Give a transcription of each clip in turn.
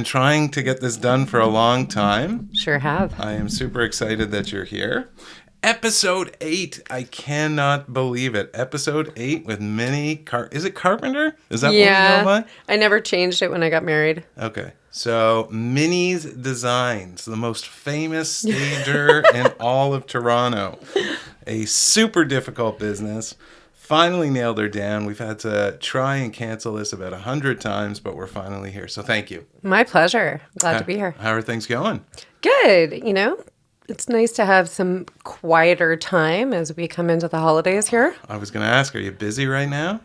been trying to get this done for a long time. Sure have. I am super excited that you're here. Episode 8. I cannot believe it. Episode 8 with Minnie Is it Carpenter? Is that what we go by? I never changed it when I got married. Okay. So, Minnie's Designs, the most famous stager in all of Toronto. A super difficult business. Finally nailed her down. We've had to try and cancel this about 100 times, but we're finally here. So thank you. My pleasure. Glad to be here. How are things going? Good. It's nice to have some quieter time as we come into the holidays here. I was going to ask, are you busy right now?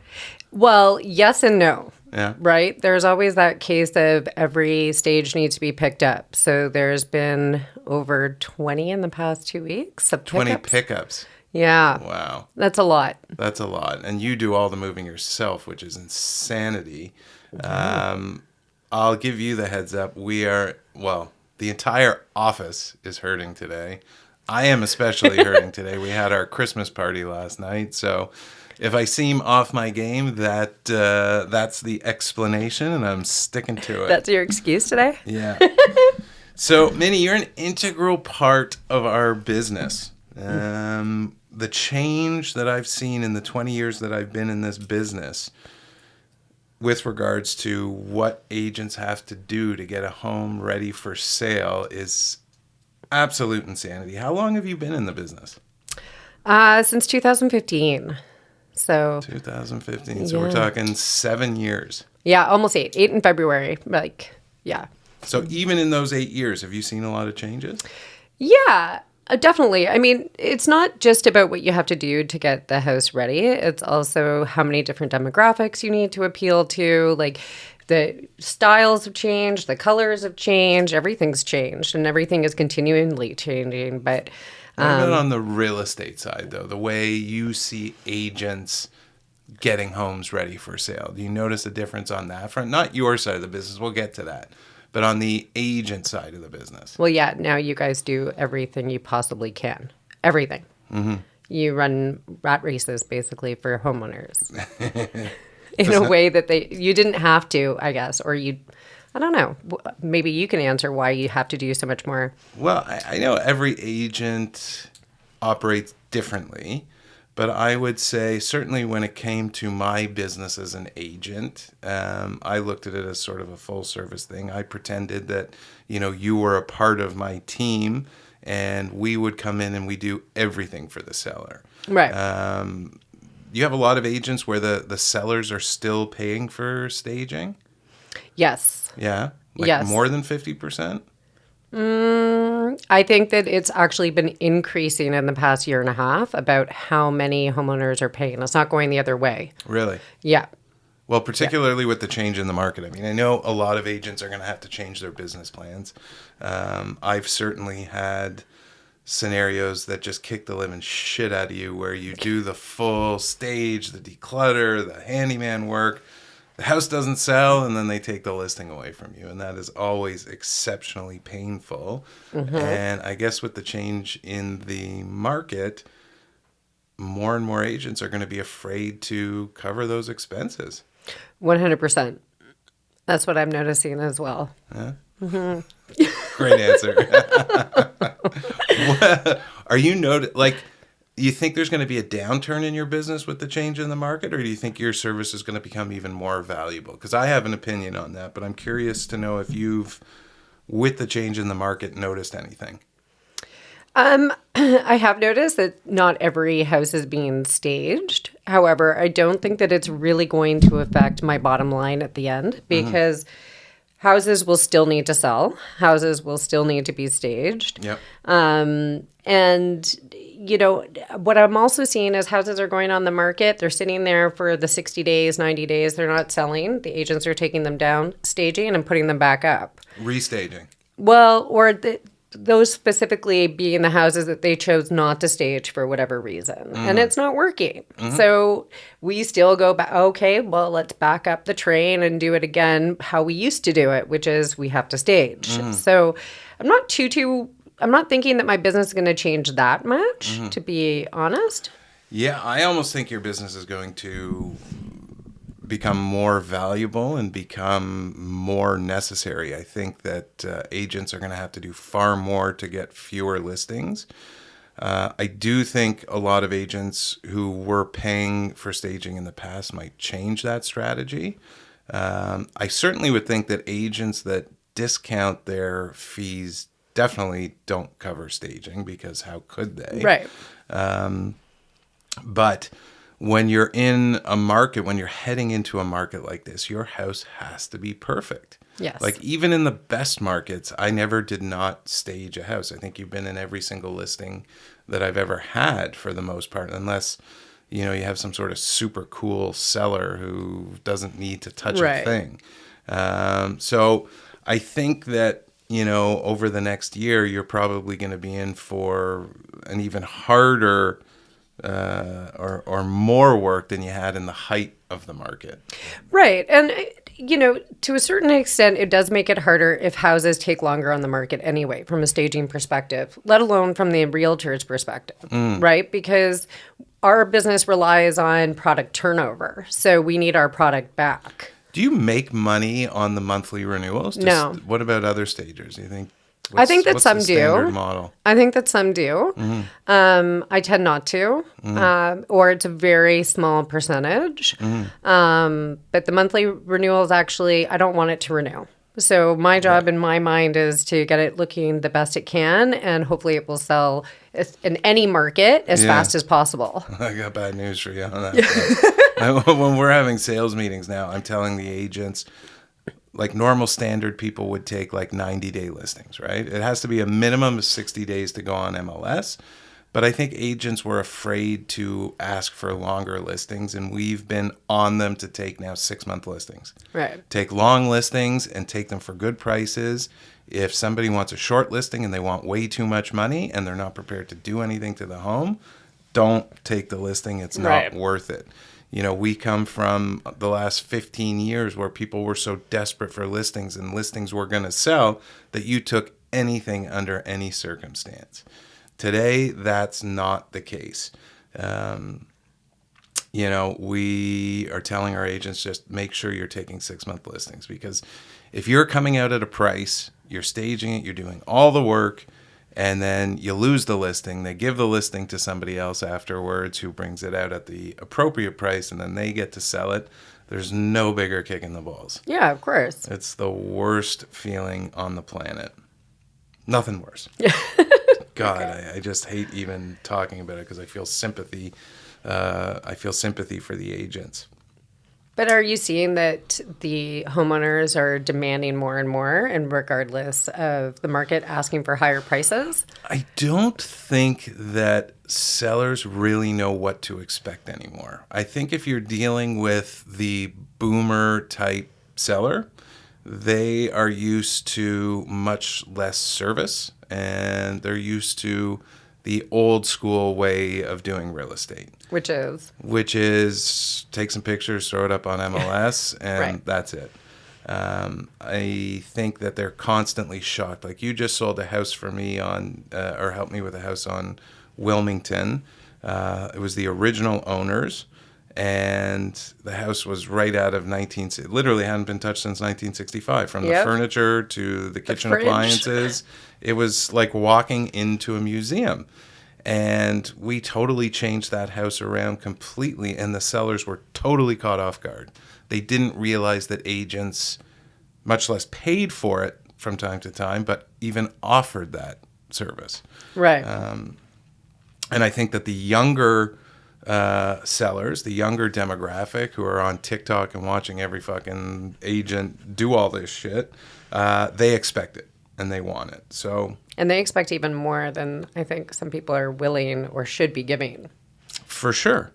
Well, yes and no. Yeah. Right? There's always that case of every stage needs to be picked up. So there's been over 20 in the past 2 weeks of 20 pickups. Yeah. Wow. That's a lot. That's a lot. And you do all the moving yourself, which is insanity. I'll give you the heads up. The entire office is hurting today. I am especially hurting today. We had our Christmas party last night. So if I seem off my game, that's the explanation, and I'm sticking to it. That's your excuse today? Yeah. So, Minnie, you're an integral part of our business. The change that I've seen in the 20 years that I've been in this business with regards to what agents have to do to get a home ready for sale is absolute insanity. How long have you been in the business? Since 2015. So 2015. So we're talking 7 years. Yeah, almost 8. 8 in February. So even in those 8 years, have you seen a lot of changes? Yeah. Definitely. I mean, it's not just about what you have to do to get the house ready. It's also how many different demographics you need to appeal to. Like, the styles have changed, the colors have changed, everything's changed, and everything is continually changing. But what about on the real estate side, though? The way you see agents getting homes ready for sale. Do you notice a difference on that front? Not your side of the business. We'll get to that. But on the agent side of the business. Well, yeah, now you guys do everything you possibly can. Everything. Mm-hmm. You run rat races, basically, for homeowners. In a way that you didn't have to, I guess. Or I don't know. Maybe you can answer why you have to do so much more. Well, I know every agent operates differently. But I would say, certainly when it came to my business as an agent, I looked at it as sort of a full-service thing. I pretended that, you were a part of my team, and we would come in and we do everything for the seller. Right. You have a lot of agents where the sellers are still paying for staging? Yes. Yeah? Yes. More than 50%? I think that it's actually been increasing in the past year and a half about how many homeowners are paying. It's not going the other way. Really? Yeah. Well, particularly with the change in the market. I mean, I know a lot of agents are going to have to change their business plans. I've certainly had scenarios that just kick the living shit out of you where you do the full stage, the declutter, the handyman work. The house doesn't sell, and then they take the listing away from you. And that is always exceptionally painful. Mm-hmm. And I guess with the change in the market, more and more agents are going to be afraid to cover those expenses. 100%. That's what I'm noticing as well. Yeah? Mm-hmm. Great answer. Are you you think there's going to be a downturn in your business with the change in the market, or do you think your service is going to become even more valuable? Because I have an opinion on that, but I'm curious to know if you've, with the change in the market, noticed anything. I have noticed that not every house is being staged. However, I don't think that it's really going to affect my bottom line at the end, because houses will still need to sell. Houses will still need to be staged. Yep. And what I'm also seeing is houses are going on the market. They're sitting there for the 60 days, 90 days. They're not selling. The agents are taking them down, staging, and putting them back up. Restaging. Well, or those specifically being the houses that they chose not to stage for whatever reason. And it's not working. Mm-hmm. So we still go back, okay, well, let's back up the train and do it again how we used to do it, which is we have to stage. Mm-hmm. So I'm not thinking that my business is going to change that much, to be honest. Yeah, I almost think your business is going to become more valuable and become more necessary. I think that agents are going to have to do far more to get fewer listings. I do think a lot of agents who were paying for staging in the past might change that strategy. I certainly would think that agents that discount their fees definitely don't cover staging, because how could they? Right. But when you're in a market, when you're heading into a market like this, your house has to be perfect. Yes. Like, even in the best markets, I never did not stage a house. I think you've been in every single listing that I've ever had for the most part, unless, you know, you have some sort of super cool seller who doesn't need to touch a thing. So I think that, you know, over the next year, you're probably going to be in for an even harder or more work than you had in the height of the market. Right. And, you know, to a certain extent, it does make it harder if houses take longer on the market anyway, from a staging perspective, let alone from the realtor's perspective, right? Because our business relies on product turnover. So we need our product back. Do you make money on the monthly renewals? No. What about other stagers? Do you think? I think that some do. Standard model? I think that some do. I tend not to, or it's a very small percentage. But the monthly renewals, actually, I don't want it to renew. So my job in my mind is to get it looking the best it can, and hopefully it will sell in any market as fast as possible. I got bad news for you on that. When we're having sales meetings now, I'm telling the agents, like, normal standard people would take like 90-day listings, right? It has to be a minimum of 60 days to go on MLS. But I think agents were afraid to ask for longer listings, and we've been on them to take now 6-month listings. Right. Take long listings and take them for good prices. If somebody wants a short listing and they want way too much money and they're not prepared to do anything to the home, don't take the listing. It's not worth it. You know, we come from the last 15 years where people were so desperate for listings, and listings were going to sell, that you took anything under any circumstance. Today, that's not the case. You know, we are telling our agents, just make sure you're taking 6-month listings, because if you're coming out at a price, you're staging it, you're doing all the work, and then you lose the listing. They give the listing to somebody else afterwards who brings it out at the appropriate price, and then they get to sell it. There's no bigger kick in the balls. Yeah, of course. It's the worst feeling on the planet. Nothing worse. God, I just hate even talking about it, because I feel sympathy. I feel sympathy for the agents. But are you seeing that the homeowners are demanding more and more, and regardless of the market, asking for higher prices? I don't think that sellers really know what to expect anymore. I think if you're dealing with the boomer type seller, they are used to much less service, and they're used to the old school way of doing real estate. Which is take some pictures, throw it up on MLS, and that's it. I think that they're constantly shocked. Like, you just sold a house for me on, or helped me with a house on Wilmington. It was the original owners, and the house was right out of literally hadn't been touched since 1965, from the furniture to the kitchen appliances. It was like walking into a museum. And we totally changed that house around completely, and the sellers were totally caught off guard. They didn't realize that agents, much less paid for it from time to time, but even offered that service. Right. And I think that the younger sellers, the younger demographic who are on TikTok and watching every fucking agent do all this shit, they expect it and they want it. And they expect even more than I think some people are willing or should be giving. For sure.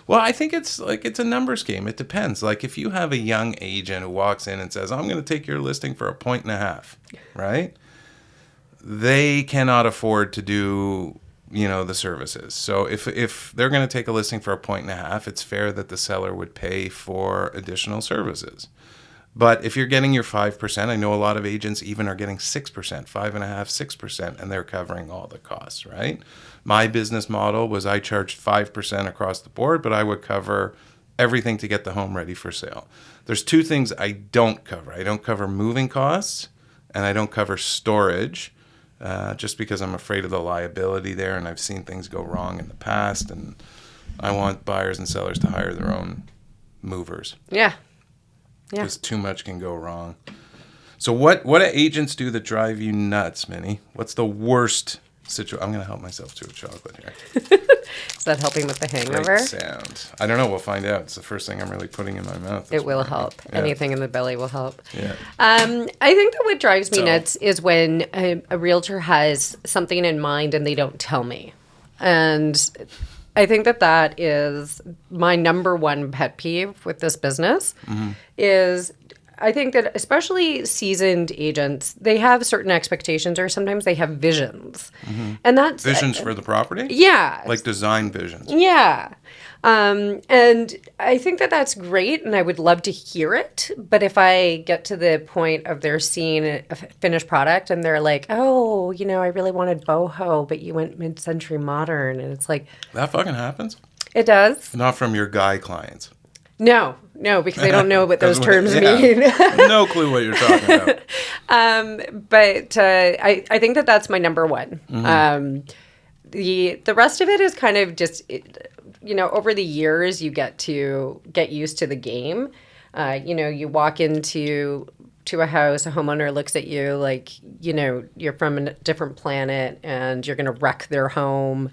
Well, I think it's a numbers game. It depends. Like, if you have a young agent who walks in and says, I'm going to take your listing for 1.5 points, right? They cannot afford to do, the services. So if they're going to take a listing for 1.5 points, it's fair that the seller would pay for additional services. But if you're getting your 5%, I know a lot of agents even are getting 6%, 5.5%, 6%, and they're covering all the costs, right? My business model was I charged 5% across the board, but I would cover everything to get the home ready for sale. There's two things I don't cover. I don't cover moving costs, and I don't cover storage, just because I'm afraid of the liability there, and I've seen things go wrong in the past, and I want buyers and sellers to hire their own movers. Yeah. Because too much can go wrong. So what do agents do that drive you nuts, Minnie? What's the worst situation? I'm going to help myself to a chocolate here. Is that helping with the hangover? Great sound. I don't know. We'll find out. It's the first thing I'm really putting in my mouth. It will help. Yeah. Anything in the belly will help. Yeah. I think that what drives me nuts is when a realtor has something in mind and they don't tell me. And I think that is my number one pet peeve with this business is I think that especially seasoned agents, they have certain expectations or sometimes they have visions. And that's... Visions for the property? Yeah. Like design visions? Yeah. And I think that that's great and I would love to hear it. But if I get to the point of they're seeing a finished product and they're like, oh, you know, I really wanted boho, but you went mid-century modern. And it's like... That fucking happens? It does. Not from your guy clients. No, because I don't know what those terms mean. No clue what you're talking about. But I think that that's my number one. The rest of it is kind of just, you know, over the years you get used to the game. You know, you walk into a house, a homeowner looks at you like, you know, you're from a different planet and you're going to wreck their home,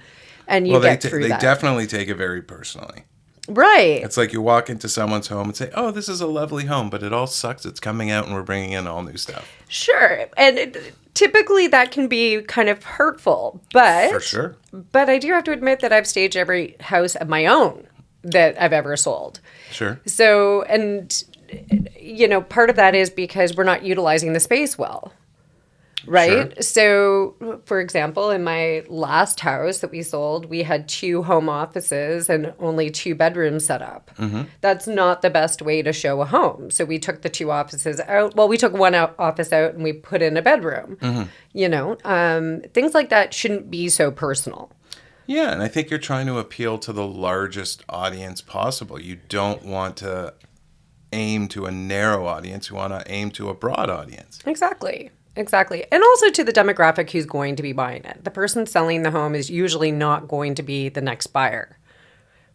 and you get through that. They definitely take it very personally. Right. It's like you walk into someone's home and say, oh, this is a lovely home, but it all sucks. It's coming out and we're bringing in all new stuff. Sure. And typically that can be kind of hurtful. But for sure. But I do have to admit that I've staged every house of my own that I've ever sold. Sure. So, and, you know, part of that is because we're not utilizing the space well. Right? Sure. So, for example, in my last house that we sold, we had 2 home offices and only 2 bedrooms set up. That's not the best way to show a home. So we took the 2 offices out. Well, we took one office out and we put in a bedroom. You know, things like that shouldn't be so personal. Yeah, and I think you're trying to appeal to the largest audience possible. You don't want to aim to a narrow audience. You want to aim to a broad audience. Exactly. And also to the demographic who's going to be buying it. The person selling the home is usually not going to be the next buyer,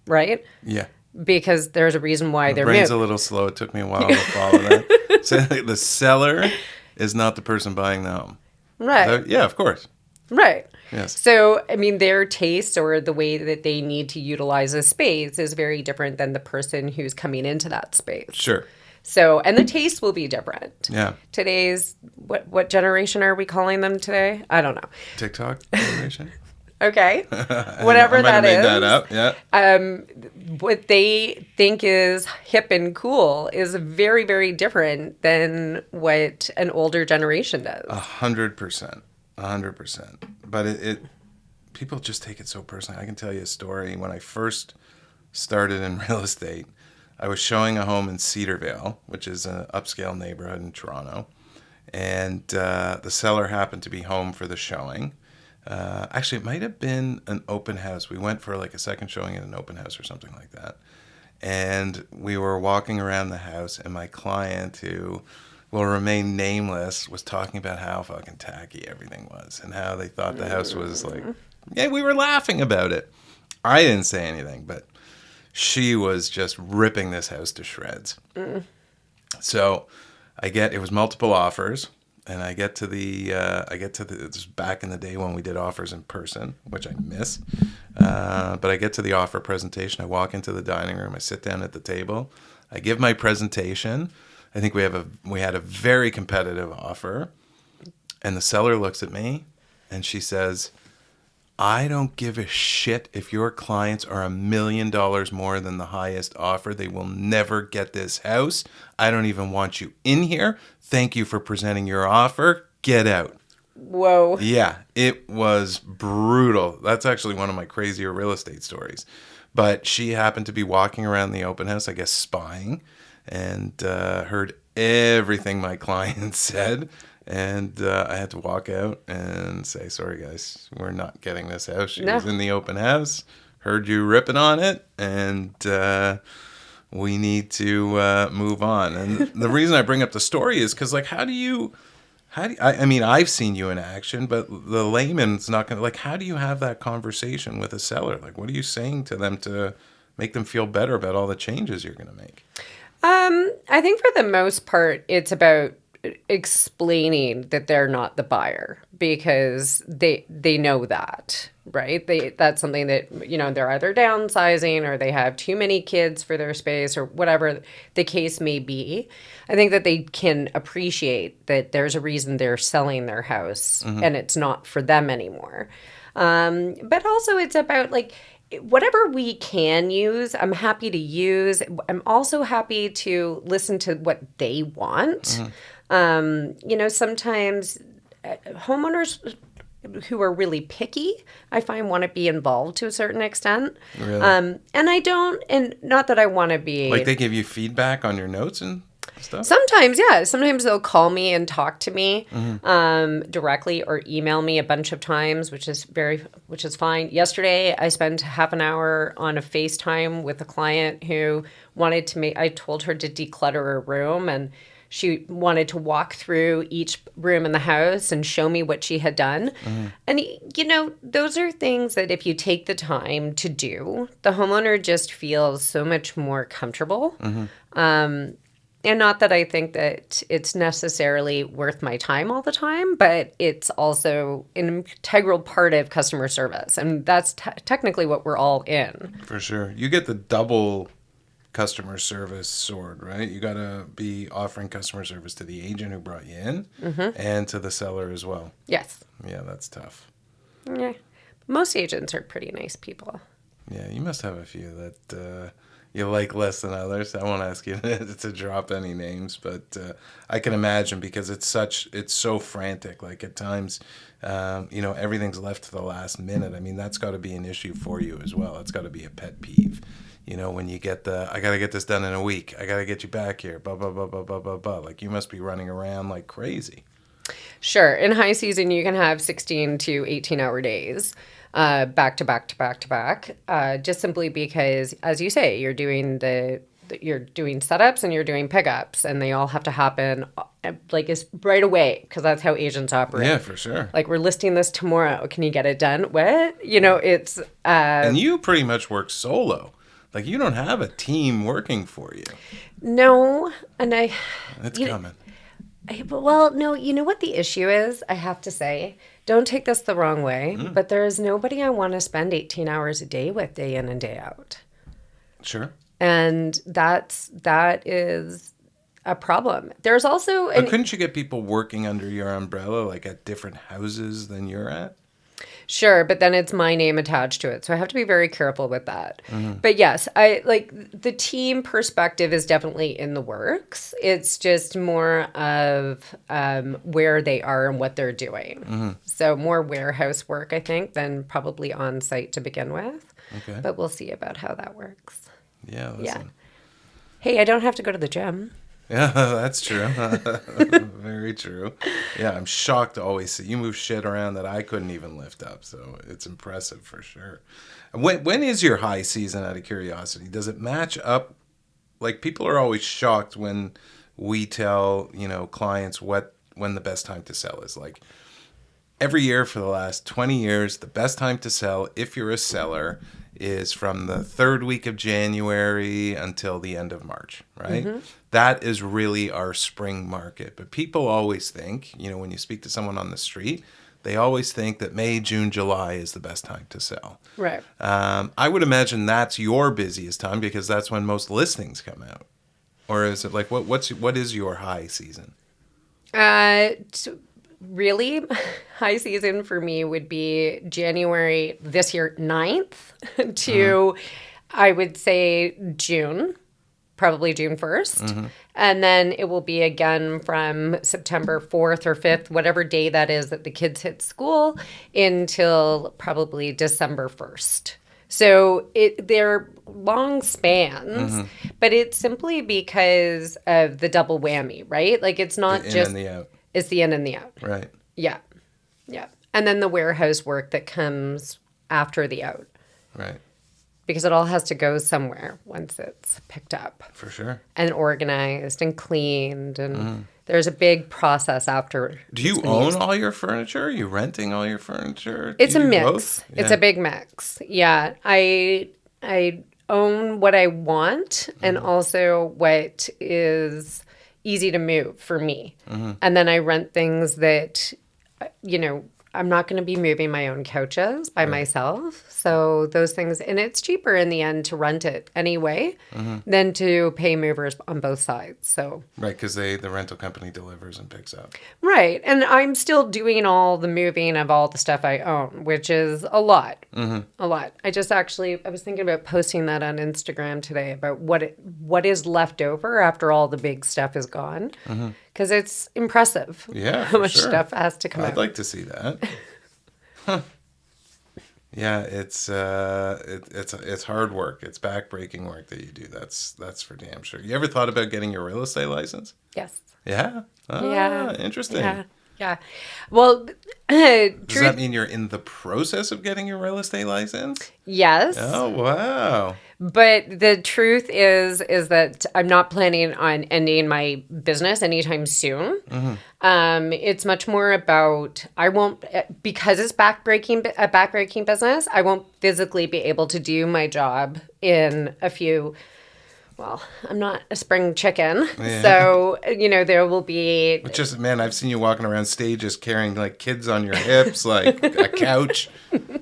right? Yeah. Because there's a reason why they're brain's a little slow. It took me a while to follow that. So the seller is not the person buying the home. Right. Yeah, of course. Right. Yes. So, I mean, their taste or the way that they need to utilize a space is very different than the person who's coming into that space. Sure. So, and the taste will be different. Yeah. Today's, what generation are we calling them today? I don't know. TikTok generation? Okay. Whatever that is. I might have made that up, yeah. What they think is hip and cool is very, very different than what an older generation does. 100%. 100%. But it people just take it so personally. I can tell you a story. When I first started in real estate, I was showing a home in Cedarvale, which is an upscale neighborhood in Toronto. And the seller happened to be home for the showing. Actually, it might have been an open house. We went for like a second showing at an open house or something like that. And we were walking around the house, and my client, who will remain nameless, was talking about how fucking tacky everything was and how they thought the house was like, yeah, we were laughing about it. I didn't say anything, but she was just ripping this house to shreds. So it was multiple offers, and I get to the, this was back in the day when we did offers in person, which I miss. But I get to the offer presentation. I walk into the dining room. I sit down at the table. I give my presentation. I think we had a very competitive offer. And the seller looks at me and she says, I don't give a shit if your clients are $1 million more than the highest offer. They will never get this house. I don't even want you in here. Thank you for presenting your offer. Get out. Whoa. Yeah, it was brutal. That's actually one of my crazier real estate stories. But she happened to be walking around the open house, I guess spying, and heard everything my client said. And I had to walk out and say, sorry, guys, we're not getting this house. She was in the open house, heard you ripping on it, and we need to move on. And the reason I bring up the story is because, like, I mean, I've seen you in action, but the layman's not going to, like, how do you have that conversation with a seller? Like, what are you saying to them to make them feel better about all the changes you're going to make? I think for the most part, it's about explaining that they're not the buyer because they know that, right? That's something that, they're either downsizing or they have too many kids for their space or whatever the case may be. I think that they can appreciate that there's a reason they're selling their house and it's not for them anymore. But also it's about like whatever we can use, I'm happy to use. I'm also happy to listen to what they want. Sometimes homeowners who are really picky, I find want to be involved to a certain extent. Really? And not that I want to be... Like they give you feedback on your notes and stuff? Sometimes, yeah. Sometimes they'll call me and talk to me directly or email me a bunch of times, which is fine. Yesterday, I spent half an hour on a FaceTime with a client who wanted to I told her to declutter a room, and she wanted to walk through each room in the house and show me what she had done. And, those are things that if you take the time to do, the homeowner just feels so much more comfortable. And not that I think that it's necessarily worth my time all the time, but it's also an integral part of customer service. And that's technically what we're all in. For sure. You get the double customer service sword, right? You got to be offering customer service to the agent who brought you in and to the seller as well. Yes. Yeah, that's tough. Yeah. Most agents are pretty nice people. Yeah, you must have a few that you like less than others. I won't ask you to drop any names, but I can imagine because it's so frantic. Like at times, everything's left to the last minute. I mean, that's got to be an issue for you as well. It's got to be a pet peeve. When you get I got to get this done in a week. I got to get you back here. Blah, blah, blah, blah, blah, blah, blah. Like you must be running around like crazy. Sure. In high season, you can have 16 to 18-hour days. Back to back to back to back, just simply because, as you say, you're doing setups and you're doing pickups, and they all have to happen like it's right away because that's how agents operate. Yeah, for sure. Like we're listing this tomorrow. Can you get it done? What? It's and you pretty much work solo. Like you don't have a team working for you. No, and it's coming. Well, no, you know what the issue is? I have to say, don't take this the wrong way, but there is nobody I want to spend 18 hours a day with, day in and day out. Sure. And that is a problem. There's also... But couldn't you get people working under your umbrella, like at different houses than you're at? Sure, but then it's my name attached to it. So I have to be very careful with that. But yes, the team perspective is definitely in the works. It's just more of where they are and what they're doing. So more warehouse work, I think, than probably on site to begin with. Okay. But we'll see about how that works. Yeah, listen. Yeah. Hey, I don't have to go to the gym. Yeah, that's true. Very true. Yeah, I'm shocked to always see you move shit around that I couldn't even lift up. So it's impressive for sure. When is your high season, out of curiosity? Does it match up? Like people are always shocked when we tell, clients when the best time to sell is. Like every year for the last 20 years, the best time to sell if you're a seller is from the third week of January until the end of March, right? That is really our spring market. But people always think, when you speak to someone on the street, they always think that May, June, July is the best time to sell. Right. I would imagine that's your busiest time because that's when most listings come out. Or is it like, what is your high season? Really, high season for me would be January this year 9th to, I would say, June, probably June 1st. And then it will be again from September 4th or 5th, whatever day that is that the kids hit school, until probably December 1st. So they're long spans, but it's simply because of the double whammy, right? Like it's not the in just... and the out. It's the in and the out. Right. Yeah. Yeah. And then the warehouse work that comes after the out. Right. because it all has to go somewhere once it's picked up For sure. and organized and cleaned. And there's a big process after. Do you own all your furniture? Are you renting all your furniture? Do It's a you do mix. both? It's Yeah. a big mix. Yeah. I own what I want and also what is easy to move for me. And then I rent things that, I'm not going to be moving my own couches by myself. So those things, and it's cheaper in the end to rent it anyway than to pay movers on both sides. So Right, because the rental company delivers and picks up. right. And I'm still doing all the moving of all the stuff I own, which is a lot. A lot. I was thinking about posting that on Instagram today about what is left over after all the big stuff is gone. Because it's impressive Yeah, how for much sure. stuff has to come I'd out. like to see that. Huh. Yeah, it's hard work. It's backbreaking work that you do. That's for damn sure. You ever thought about getting your real estate license? Yes. Yeah. Yeah. Interesting. Yeah. Yeah. Well, Does that mean you're in the process of getting your real estate license? yes. Oh, wow. But the truth is that I'm not planning on ending my business anytime soon. It's much more about I won't because it's a backbreaking business. I won't physically be able to do my job in a few. Well, I'm not a spring chicken, so there will be. But just, man, I've seen you walking around stages carrying like kids on your hips, like a couch.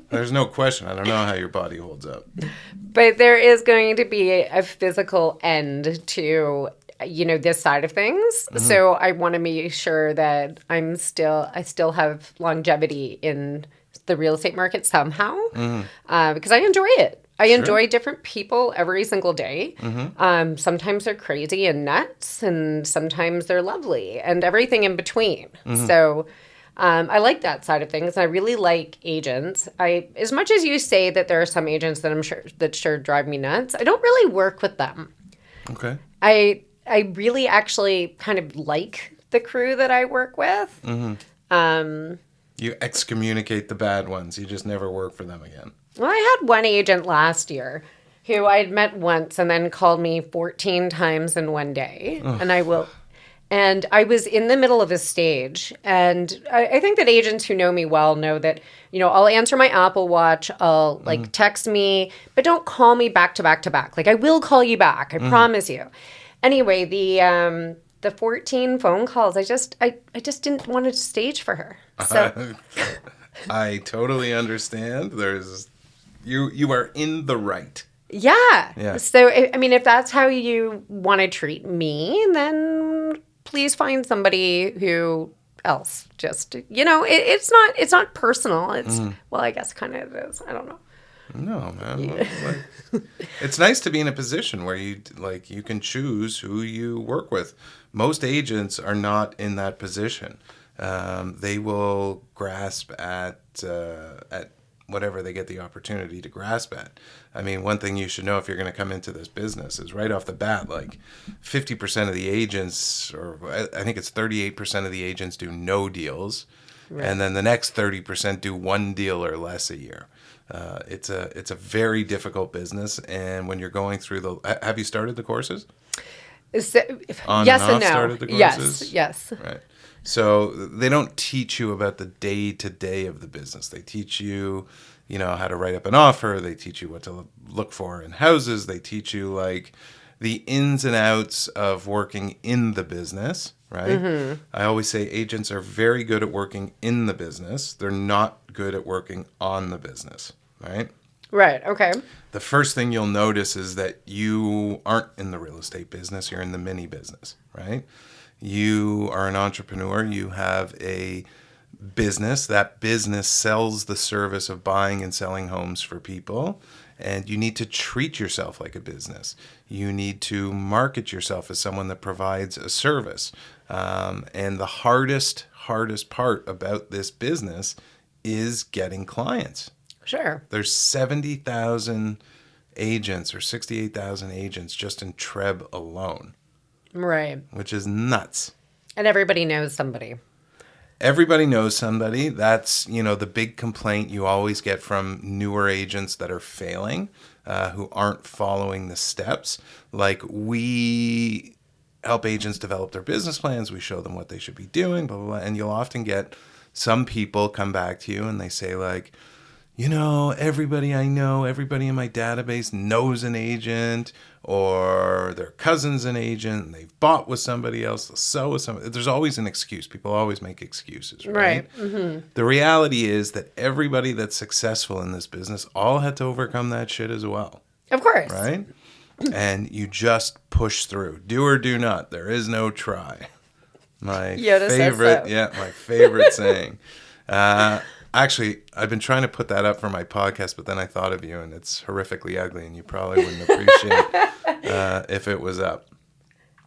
There's no question. I don't know how your body holds up. But there is going to be a physical end to this side of things. So I want to make sure that I still have longevity in the real estate market somehow because I enjoy it. I enjoy different people every single day. Sometimes they're crazy and nuts, and sometimes they're lovely, and everything in between. So I like that side of things. I really like agents. As much as you say that there are some agents that I'm sure drive me nuts, I don't really work with them. Okay. I really actually kind of like the crew that I work with. You excommunicate the bad ones. You just never work for them again. Well, I had one agent last year who I'd met once and then called me 14 times in one day. And I was in the middle of a stage. And I think that agents who know me well know that, I'll answer my Apple Watch. I'll text me, but don't call me back to back to back. Like I will call you back. I promise you. Anyway, the 14 phone calls, I just didn't want to stage for her. So I totally understand. You are in the right. yeah. So if that's how you want to treat me, then please find somebody who else. Just it's not personal. It's well, I guess kind of it is. I don't know. No, man. It's nice to be in a position where you can choose who you work with. Most agents are not in that position. They will grasp at whatever they get the opportunity to grasp at. I mean, one thing you should know if you're going to come into this business is right off the bat, 50% of the agents, or I think it's 38% of the agents do no deals. Right. And then the next 30% do one deal or less a year. It's a very difficult business. And when you're going through have you started the courses? Yes and no. Started the courses? Yes. Right. So they don't teach you about the day-to-day of the business. They teach you, how to write up an offer. They teach you what to look for in houses. They teach you the ins and outs of working in the business, right? I always say agents are very good at working in the business. They're not good at working on the business, right? Right. Okay. The first thing you'll notice is that you aren't in the real estate business. You're in the mini business, right? You are an entrepreneur. You have a business. That business sells the service of buying and selling homes for people. And you need to treat yourself like a business. You need to market yourself as someone that provides a service. And the hardest part about this business is getting clients. Sure. There's 70,000 agents or 68,000 agents just in Treb alone. Right. Which is nuts. And everybody knows somebody. Everybody knows somebody. That's, the big complaint you always get from newer agents that are failing. who aren't following the steps. Like, we help agents develop their business plans. We show them what they should be doing, blah, blah, blah. And you'll often get some people come back to you and they say, like, everybody I know, everybody in my database knows an agent, or their cousin's an agent, and they've bought with somebody else, they'll sell with somebody. There's always an excuse. People always make excuses, right? Mm-hmm. The reality is that everybody that's successful in this business all had to overcome that shit as well. Of course. Right? And you just push through. Do or do not. There is no try. My Yoda favorite, says so. yeah, my favorite saying. Actually, I've been trying to put that up for my podcast, but then I thought of you, and it's horrifically ugly, and you probably wouldn't appreciate if it was up.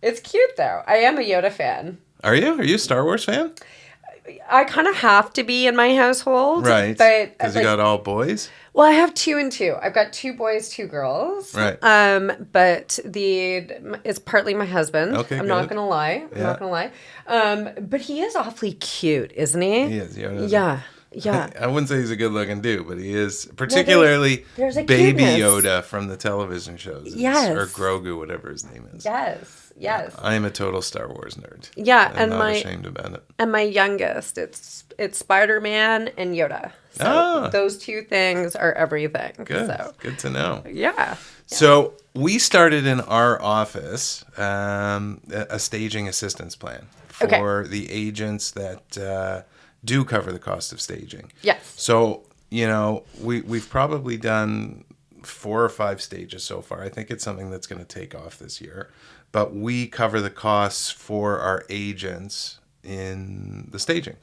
It's cute, though. I am a Yoda fan. Are you? Are you a Star Wars fan? I kind of have to be in my household. Right. But Because you got all boys? Well, I have 2 and 2. I've got 2 boys, 2 girls. Right. But it's partly my husband. Okay, I'm not gonna lie. I'm not gonna lie. But he is awfully cute, isn't he? He is. Yoda. Yeah. Yeah. I wouldn't say he's a good-looking dude, but he is, particularly there's a Baby cuteness. Yoda from the television shows. Yes. Or Grogu, whatever his name is. Yes. Yes. I am a total Star Wars nerd. Yeah, I'm not ashamed about it. And my youngest, it's Spider-Man and Yoda. So those 2 things are everything. Good. So, Good to know. yeah. So we started in our office a staging assistance plan for the agents that do cover the cost of staging. Yes. So, we've probably done 4 or 5 stages so far. I think it's something that's going to take off this year. But we cover the costs for our agents in the staging.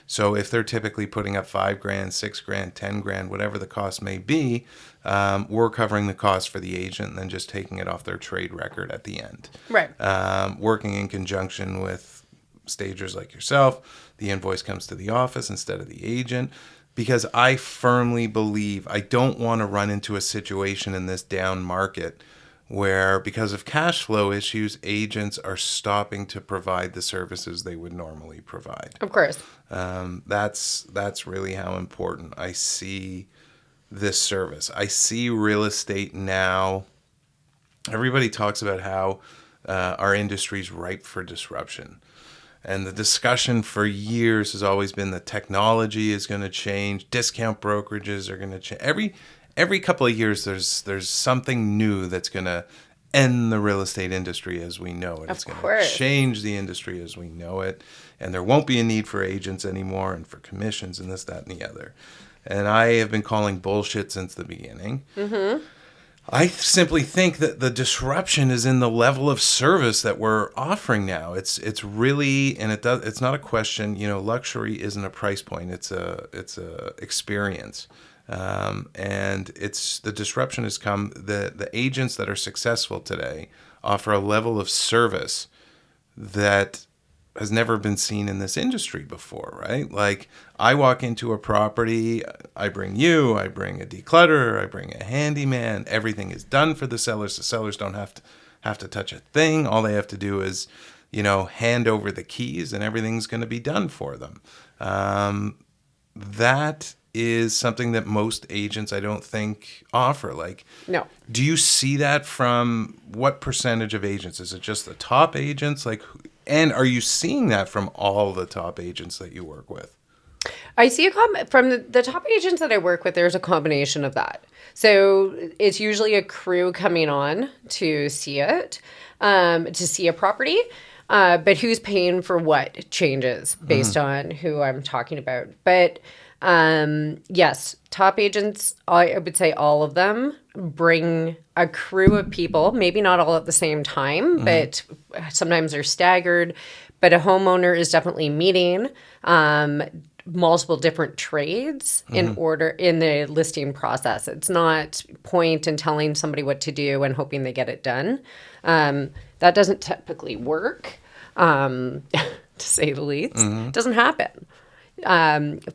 So if they're typically putting up $5,000, $6,000, $10,000, whatever the cost may be, we're covering the cost for the agent and then just taking it off their trade record at the end. Right. Working in conjunction with stagers like yourself, the invoice comes to the office instead of the agent. Because I firmly believe I don't want to run into a situation in this down market where, because of cash flow issues, agents are stopping to provide the services they would normally provide. Of course. That's really how important I see this service. I see real estate now. Everybody talks about how our industry's ripe for disruption. And the discussion for years has always been that technology is going to change, discount brokerages are going to change. Every couple of years, there's something new that's going to end the real estate industry as we know it. It's going to change the industry as we know it. And there won't be a need for agents anymore and for commissions and this, that, and the other. And I have been calling bullshit since the beginning. Mm-hmm. I simply think that the disruption is in the level of service that we're offering now. It's really, and it's not a question. Luxury isn't a price point. It's a experience. And the disruption has come. The agents that are successful today offer a level of service that has never been seen in this industry before, right? Like, I walk into a property, I bring you, I bring a declutterer, I bring a handyman. Everything is done for the sellers. The sellers don't have to touch a thing. All they have to do is, hand over the keys, and everything's going to be done for them. That is something that most agents, I don't think, offer. Like, no. Do you see that from what percentage of agents? Is it just the top agents? Like, and are you seeing that from all the top agents that you work with? I see from the top agents that I work with, there's a combination of that. So it's usually a crew coming on to see it, to see a property. But who's paying for what changes based on who I'm talking about. But yes, top agents, I would say all of them bring a crew of people, maybe not all at the same time, but sometimes they're staggered. But a homeowner is definitely meeting multiple different trades in the listing process. It's not point in telling somebody what to do and hoping they get it done. That doesn't typically work, to say the least. It doesn't happen.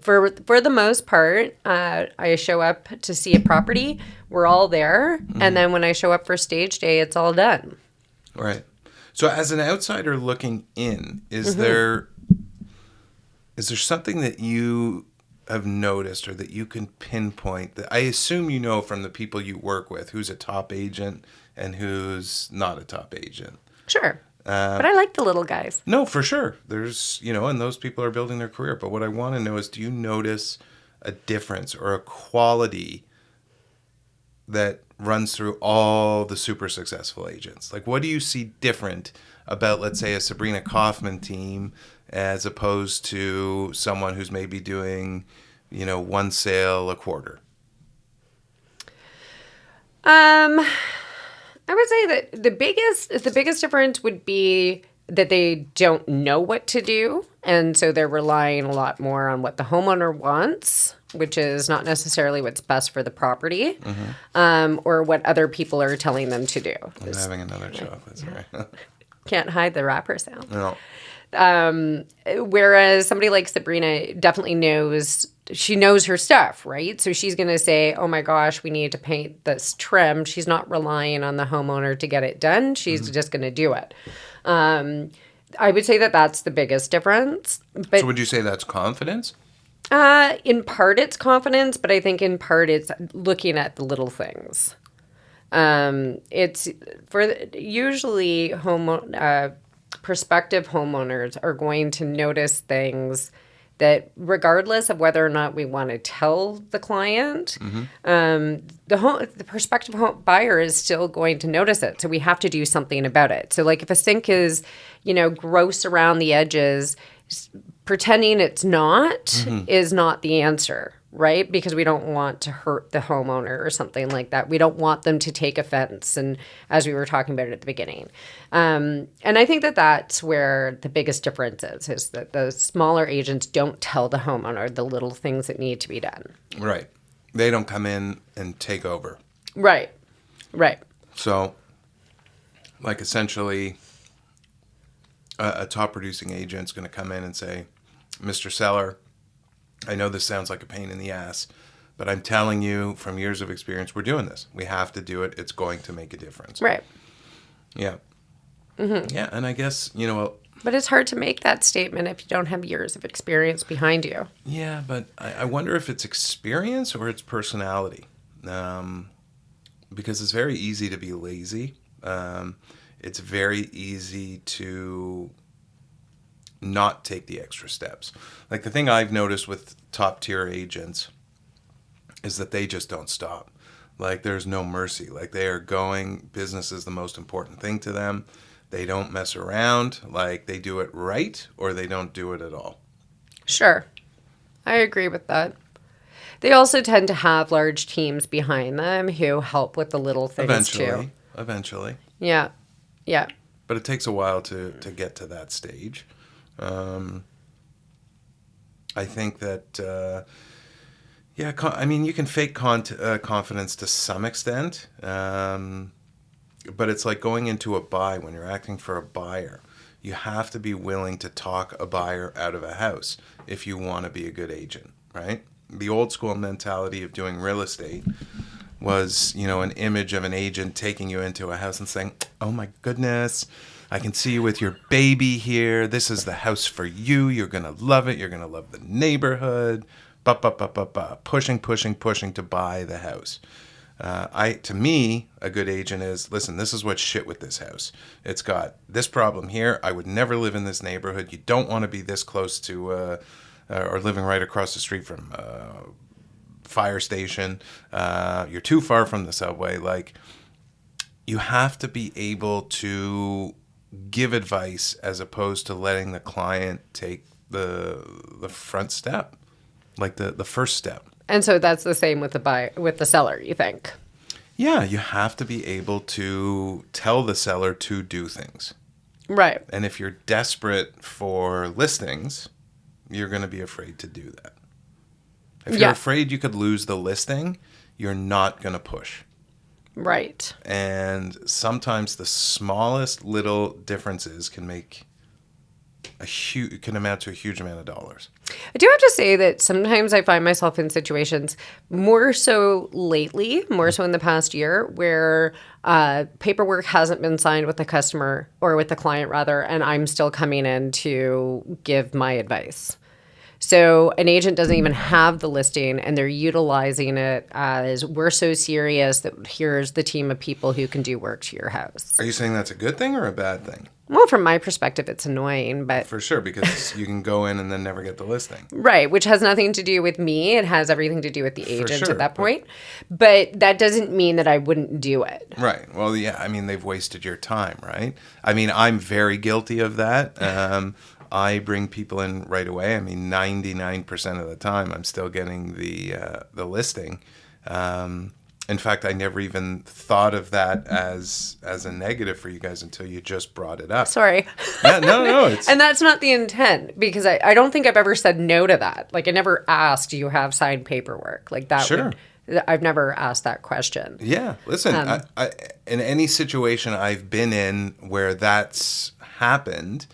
For the most part, I show up to see a property. We're all there. And then when I show up for stage day, it's all done. Right. So as an outsider looking in, is there something that you have noticed or that you can pinpoint that I assume you know from the people you work with who's a top agent and who's not a top agent? Sure. But I like the little guys. No, for sure. There's, and those people are building their career. But what I want to know is, do you notice a difference or a quality that runs through all the super successful agents? Like, what do you see different about, let's say, a Sabrina Kaufman team as opposed to someone who's maybe doing, one sale a quarter? I would say that the biggest difference would be that they don't know what to do, and so they're relying a lot more on what the homeowner wants, which is not necessarily what's best for the property, or what other people are telling them to do. I'm having another chocolate, sorry. Can't hide the wrapper sound. No. Whereas somebody like Sabrina definitely knows her stuff, right? So she's going to say, oh my gosh, we need to paint this trim. She's not relying on the homeowner to get it done. She's just going to do it. I would say that that's the biggest difference. But So would you say that's confidence? in part it's confidence, but I think in part it's looking at the little things. It's for usually prospective homeowners are going to notice things that regardless of whether or not we want to tell the client, the prospective home buyer is still going to notice it. So we have to do something about it. So like if a sink is, gross around the edges, pretending it's not is not the answer, right? Because we don't want to hurt the homeowner or something like that. We don't want them to take offense. And as we were talking about it at the beginning. And I think that that's where the biggest difference is that the smaller agents don't tell the homeowner the little things that need to be done. Right. They don't come in and take over. Right. So, like essentially, a top producing agent's going to come in and say, Mr. Seller, I know this sounds like a pain in the ass, but I'm telling you from years of experience, we're doing this. We have to do it. It's going to make a difference. Right. Yeah. Yeah, and I guess, But it's hard to make that statement if you don't have years of experience behind you. Yeah, but I wonder if it's experience or it's personality. Because it's very easy to be lazy. It's very easy to not take the extra steps. Like the thing I've noticed with top tier agents is that they just don't stop. Like there's no mercy. Like they are going, business is the most important thing to them. They don't mess around. Like they do it right or they don't do it at all. Sure. I agree with that. They also tend to have large teams behind them who help with the little things too. Eventually. Yeah. But it takes a while to get to that stage. I think that, you can fake confidence to some extent, but it's like going into a buy when you're acting for a buyer. You have to be willing to talk a buyer out of a house if you want to be a good agent, right? The old school mentality of doing real estate was, an image of an agent taking you into a house and saying, oh my goodness, I can see you with your baby here. This is the house for you. You're going to love it. You're going to love the neighborhood. Pushing to buy the house. To me, a good agent is, listen, this is what's shit with this house. It's got this problem here. I would never live in this neighborhood. You don't want to be this close to, or living right across the street from fire station. You're too far from the subway. Like, you have to be able to give advice as opposed to letting the client take the front step, like the first step. And so that's the same with the seller, you think? Yeah, you have to be able to tell the seller to do things. Right. And if you're desperate for listings, you're going to be afraid to do that. If you're afraid you could lose the listing, you're not going to push. Right. And sometimes the smallest little differences can amount to a huge amount of dollars. I do have to say that sometimes I find myself in situations, more so lately, more so in the past year, where paperwork hasn't been signed with the customer or with the client rather, and I'm still coming in to give my advice. So an agent doesn't even have the listing and they're utilizing it as we're so serious that here's the team of people who can do work to your house. Are you saying that's a good thing or a bad thing? Well, from my perspective, it's annoying, but... For sure, because you can go in and then never get the listing. Right, which has nothing to do with me. It has everything to do with the agent sure, at that point. But that doesn't mean that I wouldn't do it. Right. Well, yeah, I mean, they've wasted your time, right? I mean, I'm very guilty of that. I bring people in right away. I mean, 99% of the time, I'm still getting the listing. In fact, I never even thought of that as a negative for you guys until you just brought it up. Sorry. Yeah, no. And that's not the intent, because I don't think I've ever said no to that. Like, I never asked, do you have signed paperwork? Like, that Sure. I've never asked that question. Yeah. Listen, I, in any situation I've been in where that's happened,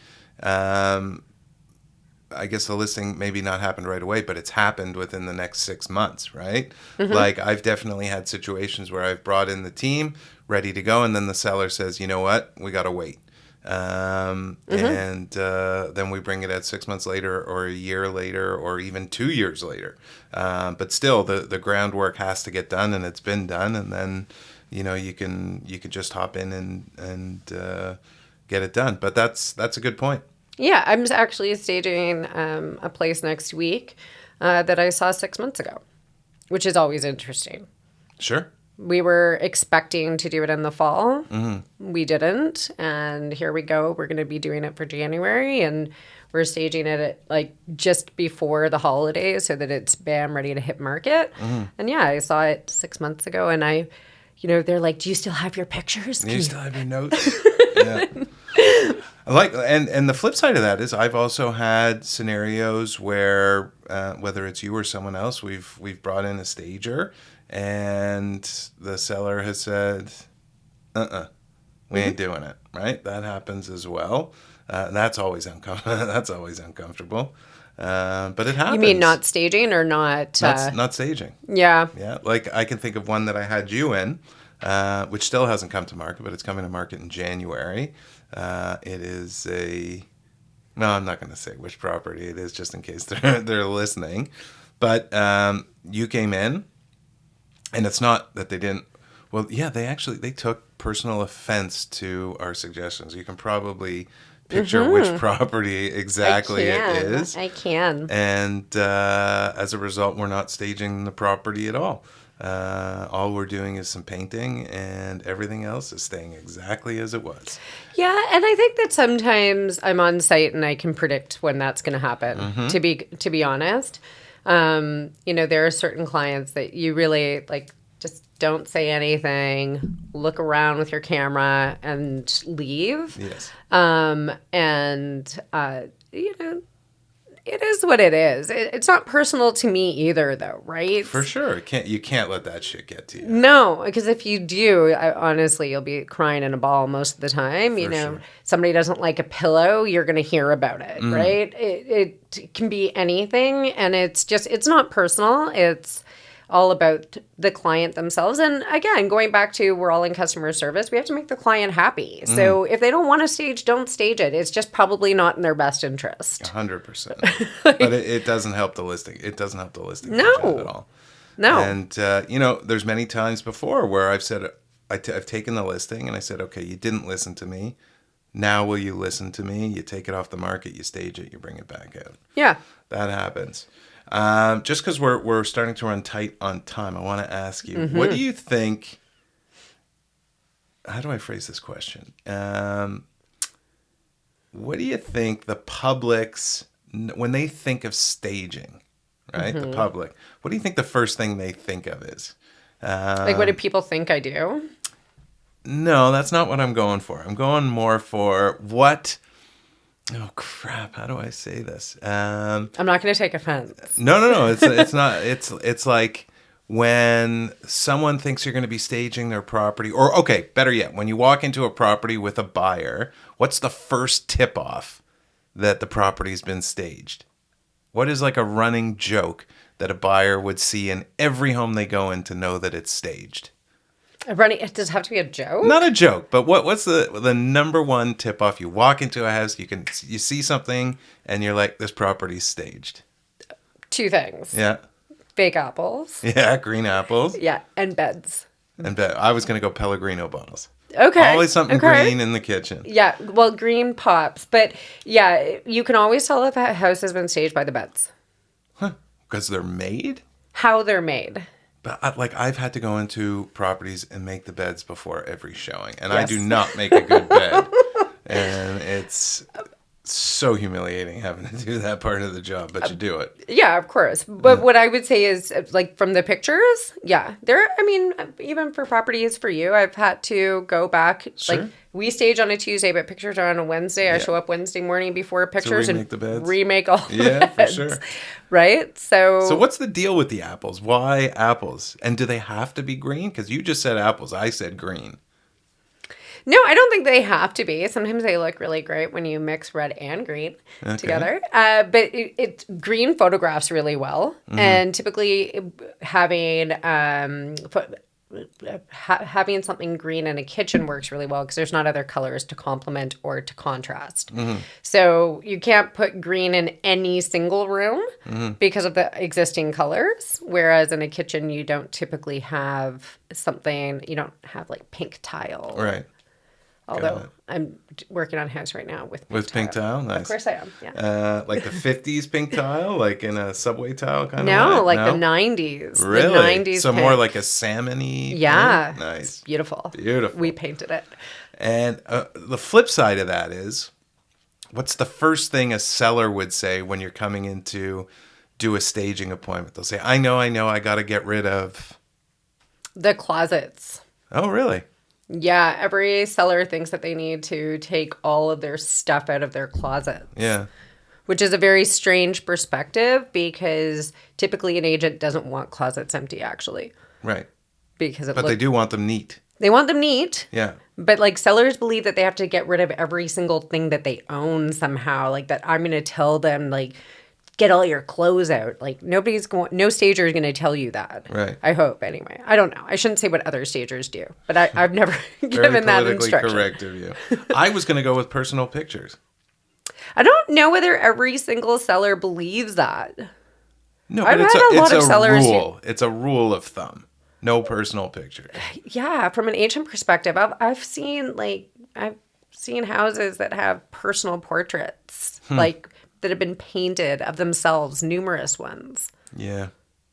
I guess the listing maybe not happened right away, but it's happened within the next 6 months, right? Mm-hmm. Like, I've definitely had situations where I've brought in the team ready to go, and then the seller says, you know what, we got to wait. And then we bring it at 6 months later or a year later or even 2 years later. But still, the groundwork has to get done, and it's been done. And then, you know, you can just hop in and get it done. But that's a good point. Yeah, I'm actually staging a place next week that I saw 6 months ago, which is always interesting. Sure. We were expecting to do it in the fall. Mm-hmm. We didn't. And here we go. We're going to be doing it for January. And we're staging it at, like, just before the holidays so that it's bam, ready to hit market. Mm-hmm. And yeah, I saw it 6 months ago. And they're like, do you still have your pictures? Do you still have your notes? Yeah. And the flip side of that is I've also had scenarios where whether it's you or someone else, we've brought in a stager and the seller has said, we ain't doing it, right? That happens as well. That's always uncomfortable. But it happens. You mean not staging or not? Not staging. Yeah. Yeah. Like, I can think of one that I had you in, which still hasn't come to market, but it's coming to market in January. It is no, I'm not going to say which property it is just in case they're listening. But you came in, and it's not that they didn't. Well, yeah, they took personal offense to our suggestions. You can probably picture which property exactly it is. I can. And as a result, we're not staging the property at all. All we're doing is some painting, and everything else is staying exactly as it was. Yeah, and I think that sometimes I'm on site and I can predict when that's going to happen. Mm-hmm. To be honest, there are certain clients that you really like. Just don't say anything. Look around with your camera and leave. Yes. It is what it is. It's not personal to me either, though, right? For sure. You can't let that shit get to you. No, because if you do, honestly, you'll be crying in a ball most of the time. Sure. Somebody doesn't like a pillow, you're going to hear about it, right? It can be anything, and it's not personal. It's all about the client themselves. And again, going back to we're all in customer service, we have to make the client happy. So if they don't want to stage, don't stage it. It's just probably not in their best interest. 100%. But it doesn't help the listing. It doesn't help the listing at all. No. And, there's many times before where I've said, I've taken the listing and I said, okay, you didn't listen to me. Now will you listen to me? You take it off the market, you stage it, you bring it back out. Yeah. That happens. Just because we're starting to run tight on time, I want to ask you, what do you think? How do I phrase this question? What do you think the public's, when they think of staging, right? The public, what do you think the first thing they think of is? Like, what do people think I do? No, that's not what I'm going for. I'm going more for what. Oh crap! How do I say this? I'm not going to take offense. No. It's not. It's like when someone thinks you're going to be staging their property, or okay, better yet, when you walk into a property with a buyer, what's the first tip off that the property's been staged? What is like a running joke that a buyer would see in every home they go in to know that it's staged? It does have to be a joke? Not a joke, but what's the number one tip off? You walk into a house, you see something, and you're like, this property's staged. two things. Yeah. Fake apples. Yeah, green apples. Yeah, and beds. And I was going to go Pellegrino bottles. Okay. Always something green in the kitchen. Yeah, well, green pops. But yeah, you can always tell if a house has been staged by the beds. Huh. Because they're made? How they're made. But I've had to go into properties and make the beds before every showing. And Yes. I do not make a good bed. And it's so humiliating having to do that part of the job, but you do it. Yeah, of course. But what I would say is, like, from the pictures, yeah, even for properties for you, I've had to go back. Sure. Like, we stage on a Tuesday, but pictures are on a Wednesday. I show up Wednesday morning before pictures remake the beds? remake all Yeah, the for beds. sure. Right? So what's the deal with the apples? Why apples? And do they have to be green? Because you just said apples. I said green. No, I don't think they have to be. Sometimes they look really great when you mix red and green together. But green photographs really well. Mm-hmm. And typically having having something green in a kitchen works really well because there's not other colors to complement or to contrast. Mm-hmm. So you can't put green in any single room Mm-hmm. because of the existing colors. Whereas in a kitchen, you don't typically have something, you don't have like pink tile. Right. Although I'm working on a house right now with Pink tile? Nice. Of course I am, yeah. Like the 50s pink tile? Like in a subway tile kind of No, way? like the 90s. Really? The 90s So pink. more like a salmon-y Yeah. pink? Nice. Beautiful. Beautiful. We painted it. And the flip side of that is, what's the first thing a seller would say when you're coming in to do a staging appointment? They'll say, I know, I got to get rid of... The closets. Oh, really? Yeah, every seller thinks that they need to take all of their stuff out of their closets. Yeah. Which is a very strange perspective because typically an agent doesn't want closets empty, actually. Right. Because But they do want them neat. They want them neat. Yeah. But like sellers believe that they have to get rid of every single thing that they own somehow. Like that I'm going to tell them, like, get all your clothes out. Like no stager is going to tell you that. Right. I hope anyway. I don't know. I shouldn't say what other stagers do, but I've never Very given that politically instruction. correct of you. I was going to go with personal pictures. I don't know whether every single seller believes that. No, I've but had a lot of sellers who- rule. It's a rule of thumb. No personal pictures. Yeah, from an agent perspective, I've seen houses that have personal portraits, like that have been painted of themselves, numerous ones. Yeah.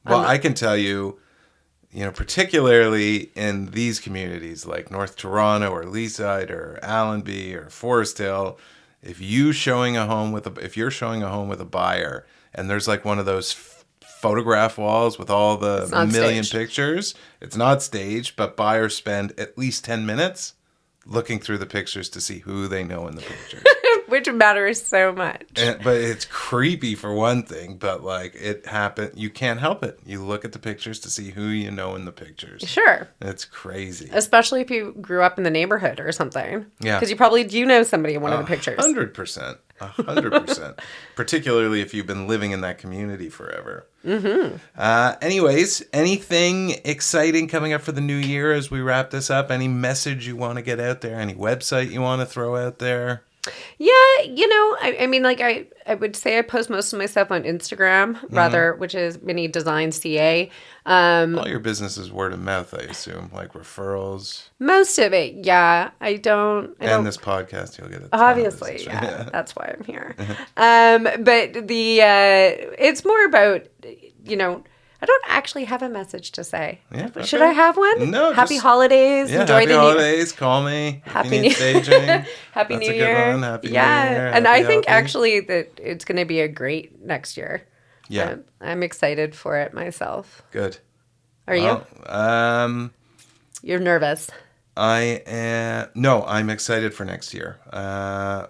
Well, I can tell you, particularly in these communities like North Toronto or Leaside or Allenby or Forest Hill, if you're showing a home with a buyer and there's like one of those photograph walls with all the million pictures, it's not staged, but buyers spend at least 10 minutes looking through the pictures to see who they know in the pictures. Which matters so much. But it's creepy for one thing, but like it happened. You can't help it. You look at the pictures to see who you know in the pictures. Sure. It's crazy. Especially if you grew up in the neighborhood or something. Yeah. Because you probably do know somebody in one of the pictures. 100%. 100%. Particularly if you've been living in that community forever. Mm-hmm. Anyways, anything exciting coming up for the new year as we wrap this up? Any message you want to get out there? Any website you want to throw out there? Yeah, I mean, like I would say I post most of my stuff on Instagram, rather, which is Minnie Design CA. All your business is word of mouth, I assume, like referrals. Most of it, yeah. I don't. This podcast, you'll get it. Obviously, yeah. That's why I'm here. But it's more about, I don't actually have a message to say. Yeah, okay. Should I have one? No. Happy holidays. Yeah, Enjoy happy the holidays. Call me. Happy New staging. Happy That's New a good Year. one. Happy New Year. And Happy I think healthy. actually that it's going to be a great next year. Yeah. I'm excited for it myself. Good. Are you? You're nervous. I am. No, I'm excited for next year.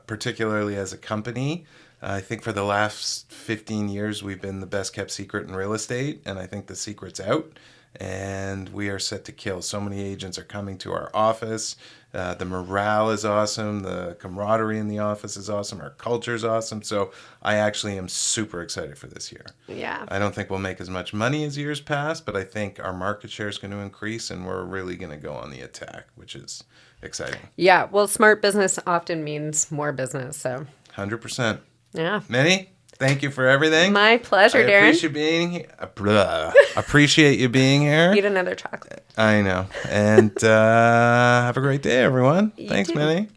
Particularly as a company. I think for the last 15 years, we've been the best kept secret in real estate, and I think the secret's out, and we are set to kill. So many agents are coming to our office. The morale is awesome. The camaraderie in the office is awesome. Our culture is awesome. So I actually am super excited for this year. Yeah. I don't think we'll make as much money as years past, but I think our market share is going to increase, and we're really going to go on the attack, which is exciting. Yeah. Well, smart business often means more business. So 100%. yeah. Minnie, Thank you for everything. My pleasure, I Darren. appreciate being here. Appreciate you being here. Eat another chocolate. I know. And have a great day, everyone. You Thanks, too. Minnie.